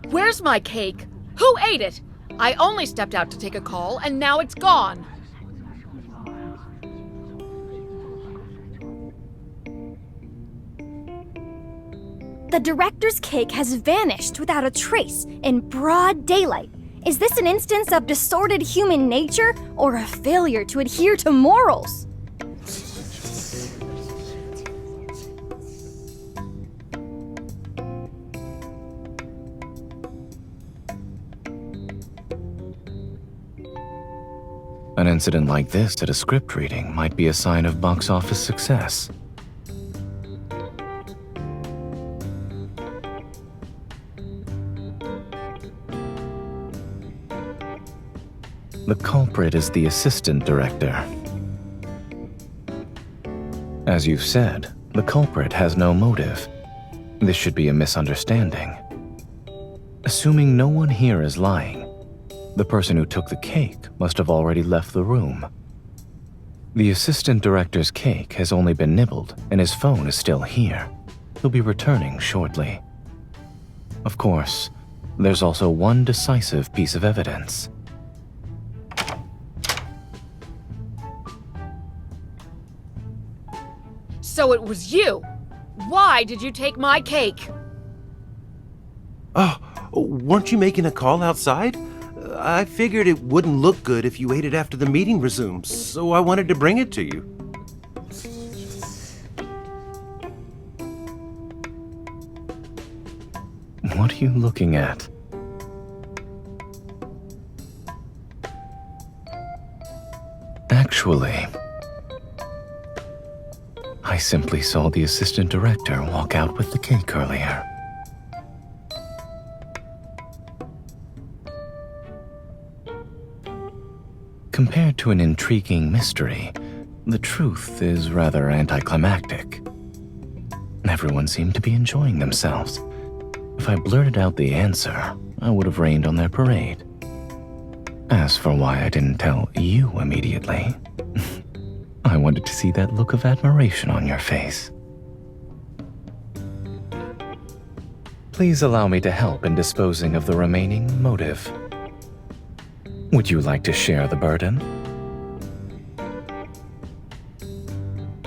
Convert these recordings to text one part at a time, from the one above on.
Where's my cake? Who ate it? I only stepped out to take a call, and now it's gone. The director's cake has vanished without a trace in broad daylight. Is this an instance of distorted human nature or a failure to adhere to morals? An incident like this at a script reading might be a sign of box office success. The culprit is the assistant director. As you've said, the culprit has no motive. This should be a misunderstanding. Assuming no one here is lying, the person who took the cake must have already left the room. The assistant director's cake has only been nibbled, and his phone is still here. He'll be returning shortly. Of course, there's also one decisive piece of evidence. So it was you. Why did you take my cake? Oh, weren't you making a call outside? I figured it wouldn't look good if you ate it after the meeting resumes, so I wanted to bring it to you. What are you looking at? Actually, I simply saw the assistant director walk out with the cake earlier. Compared to an intriguing mystery, the truth is rather anticlimactic. Everyone seemed to be enjoying themselves. If I blurted out the answer, I would have rained on their parade. As for why I didn't tell you immediately, I wanted to see that look of admiration on your face. Please allow me to help in disposing of the remaining motive. Would you like to share the burden?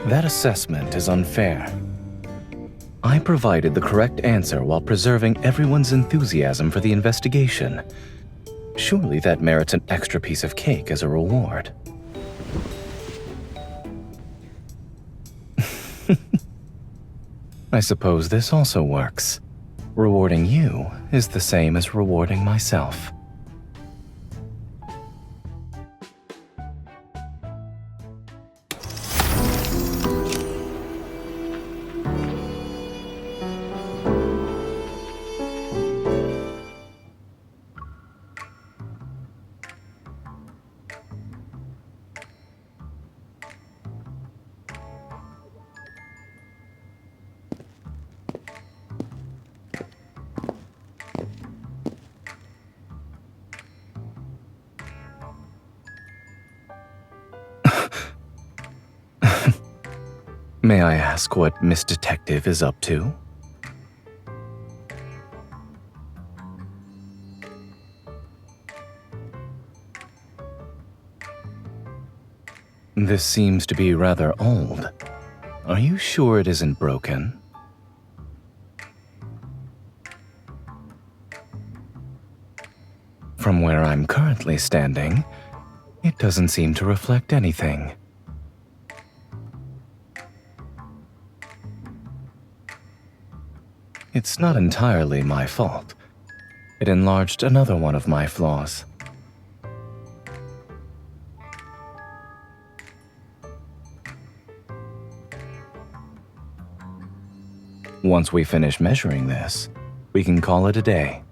That assessment is unfair. I provided the correct answer while preserving everyone's enthusiasm for the investigation. Surely that merits an extra piece of cake as a reward. I suppose this also works. Rewarding you is the same as rewarding myself. May I ask what Miss Detective is up to? This seems to be rather old. Are you sure it isn't broken? From where I'm currently standing, it doesn't seem to reflect anything. It's not entirely my fault. It enlarged another one of my flaws. Once we finish measuring this, we can call it a day.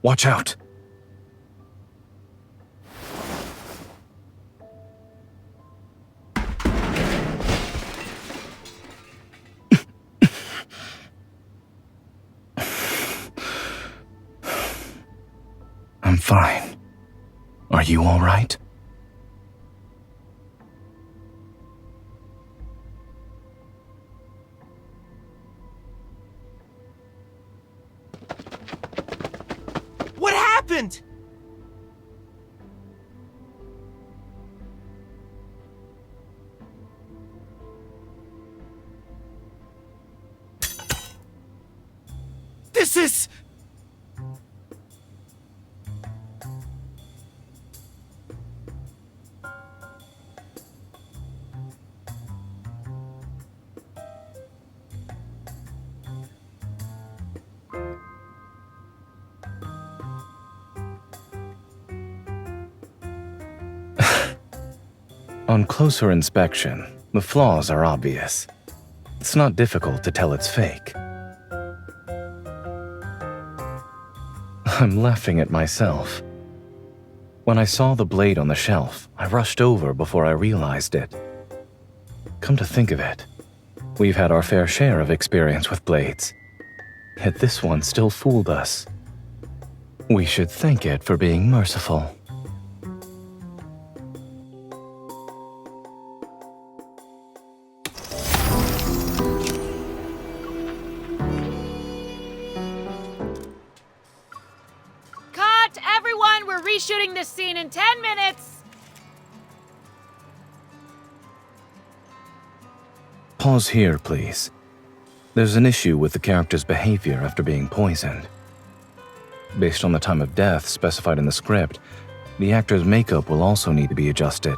Watch out! I'm fine. Are you all right? What happened? This is... On closer inspection, the flaws are obvious. It's not difficult to tell it's fake. I'm laughing at myself. When I saw the blade on the shelf, I rushed over before I realized it. Come to think of it, we've had our fair share of experience with blades. Yet this one still fooled us. We should thank it for being merciful. Cut! Everyone, we're reshooting this scene in 10 minutes! Pause here, please. There's an issue with the character's behavior after being poisoned. Based on the time of death specified in the script, the actor's makeup will also need to be adjusted.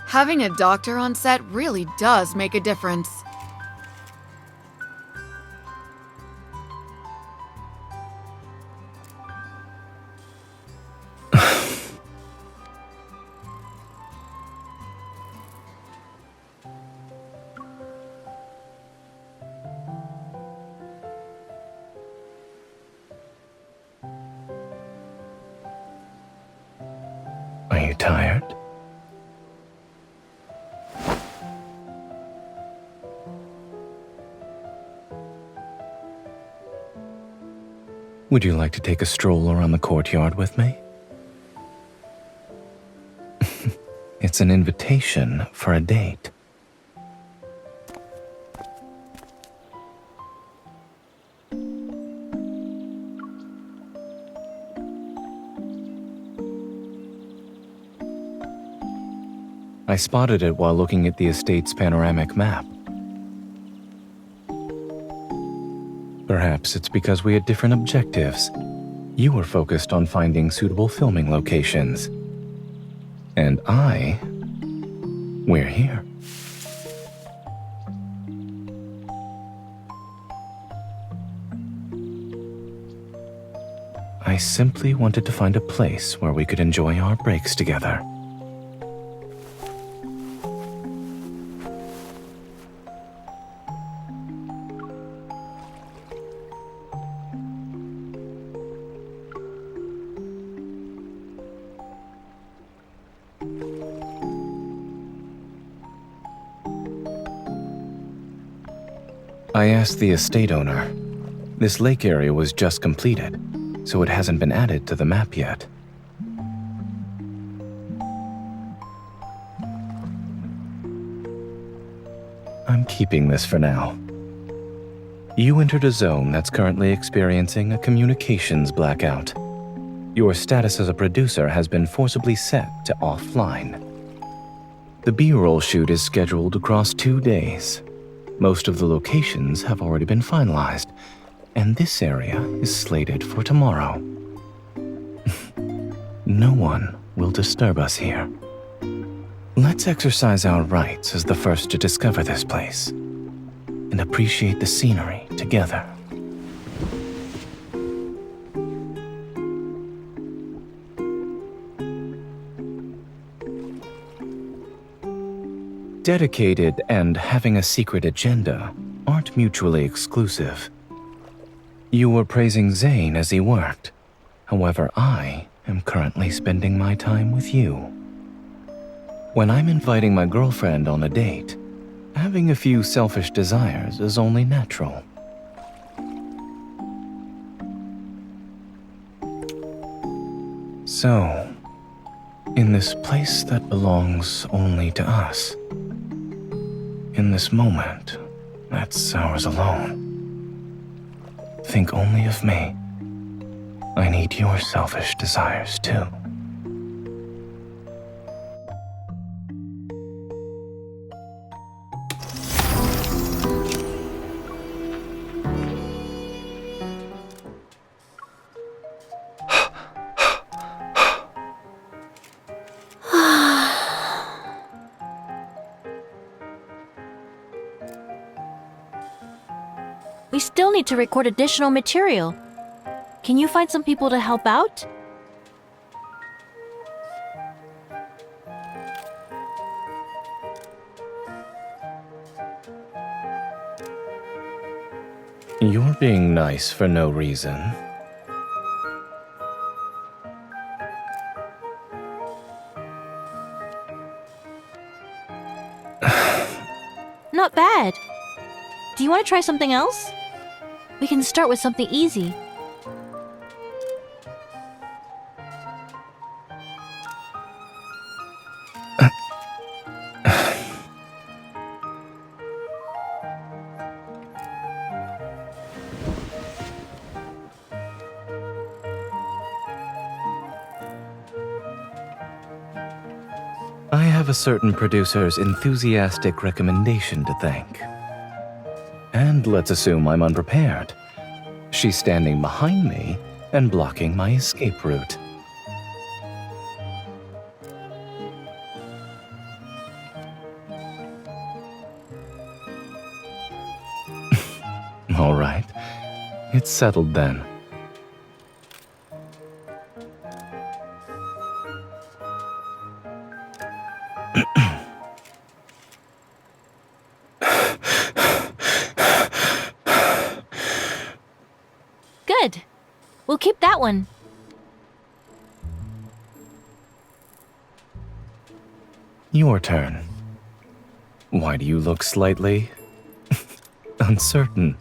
Having a doctor on set really does make a difference. Are you tired? Would you like to take a stroll around the courtyard with me? It's an invitation for a date. I spotted it while looking at the estate's panoramic map. Perhaps it's because we had different objectives. You were focused on finding suitable filming locations. And we're here. I simply wanted to find a place where we could enjoy our breaks together. I asked the estate owner. This lake area was just completed, so it hasn't been added to the map yet. I'm keeping this for now. You entered a zone that's currently experiencing a communications blackout. Your status as a producer has been forcibly set to offline. The B-roll shoot is scheduled across 2 days. Most of the locations have already been finalized, and this area is slated for tomorrow. No one will disturb us here. Let's exercise our rights as the first to discover this place, and appreciate the scenery together. Dedicated and having a secret agenda aren't mutually exclusive. You were praising Zayne as he worked. However, I am currently spending my time with you. When I'm inviting my girlfriend on a date, having a few selfish desires is only natural. So, in this place that belongs only to us, in this moment that's ours alone, think only of me. I need your selfish desires too. We still need to record additional material. Can you find some people to help out? You're being nice for no reason. Not bad. Do you want to try something else? We can start with something easy. I have a certain producer's enthusiastic recommendation to thank. And let's assume I'm unprepared. She's standing behind me and blocking my escape route. All right, it's settled then. Good. We'll keep that one. Your turn. Why do you look slightly uncertain?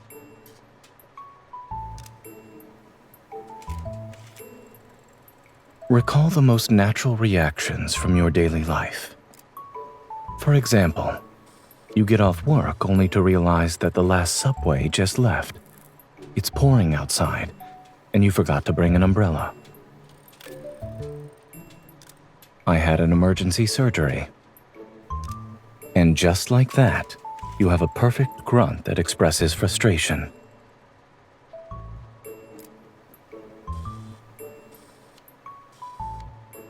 Recall the most natural reactions from your daily life. For example, you get off work only to realize that the last subway just left. It's pouring outside, and you forgot to bring an umbrella. I had an emergency surgery. And just like that, you have a perfect grunt that expresses frustration.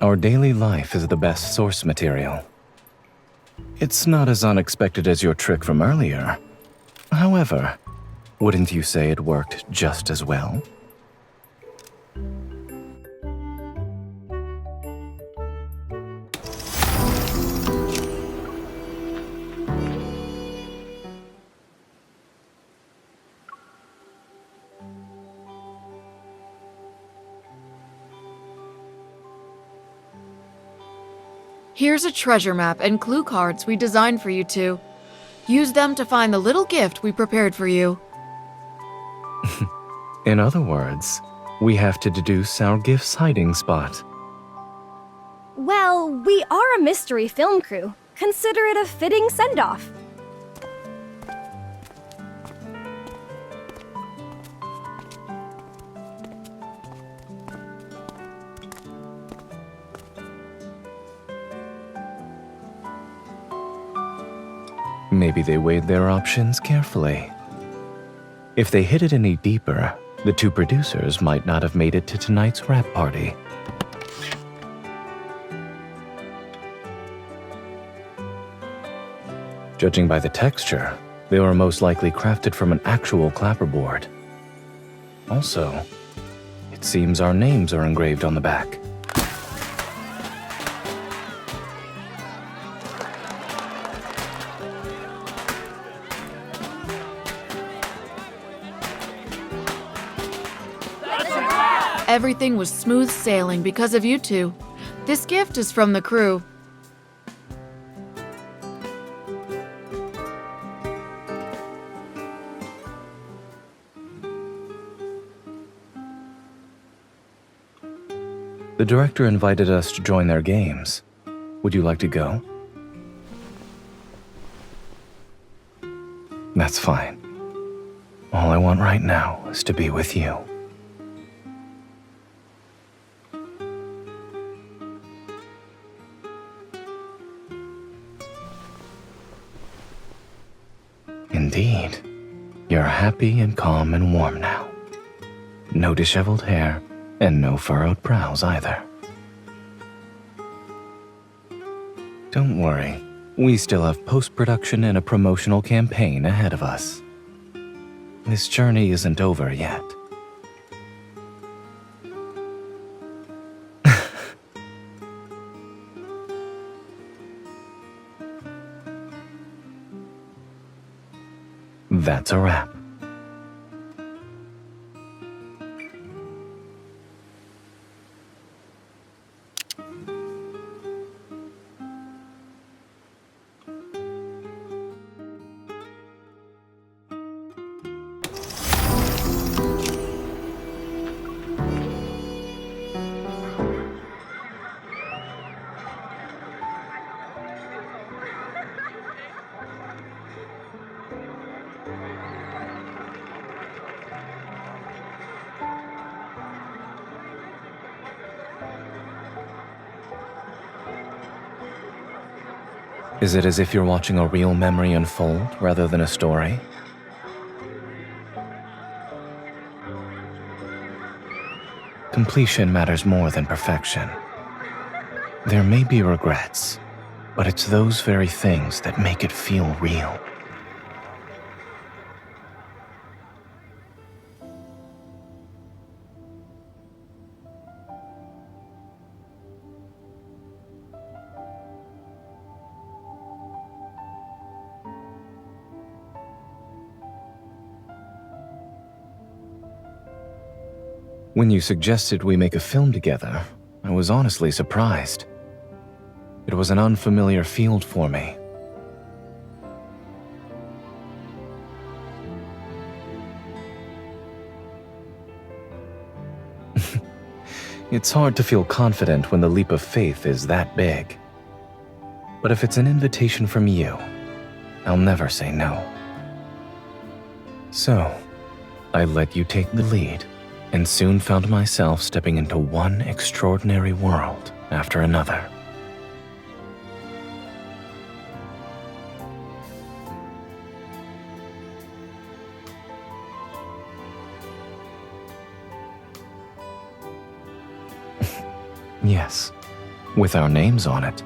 Our daily life is the best source material. It's not as unexpected as your trick from earlier. However, wouldn't you say it worked just as well? Here's a treasure map and clue cards we designed for you two. Use them to find the little gift we prepared for you. In other words, we have to deduce our gift's hiding spot. Well, we are a mystery film crew. Consider it a fitting send-off. Maybe they weighed their options carefully. If they hid it any deeper, the two producers might not have made it to tonight's rap party. Judging by the texture, they were most likely crafted from an actual clapperboard. Also, it seems our names are engraved on the back. Everything was smooth sailing because of you two. This gift is from the crew. The director invited us to join their games. Would you like to go? That's fine. All I want right now is to be with you. Indeed. You're happy and calm and warm now. No disheveled hair, and no furrowed brows either. Don't worry, we still have post-production and a promotional campaign ahead of us. This journey isn't over yet. That's a wrap. Is it as if you're watching a real memory unfold rather than a story? Completion matters more than perfection. There may be regrets, but it's those very things that make it feel real. When you suggested we make a film together, I was honestly surprised. It was an unfamiliar field for me. It's hard to feel confident when the leap of faith is that big. But if it's an invitation from you, I'll never say no. So, I let you take the lead, and soon found myself stepping into one extraordinary world after another. Yes, with our names on it.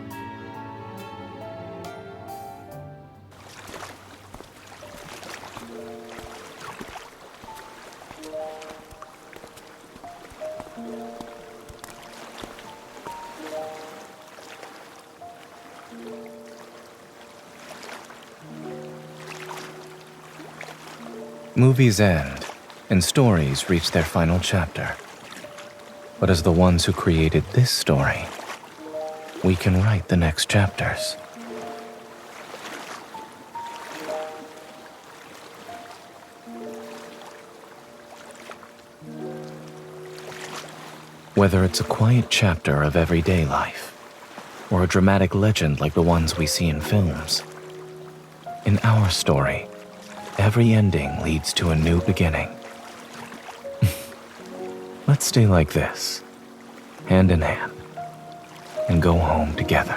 Movies end, and stories reach their final chapter. But as the ones who created this story, we can write the next chapters. Whether it's a quiet chapter of everyday life, or a dramatic legend like the ones we see in films, in our story, every ending leads to a new beginning. Let's stay like this, hand in hand, and go home together.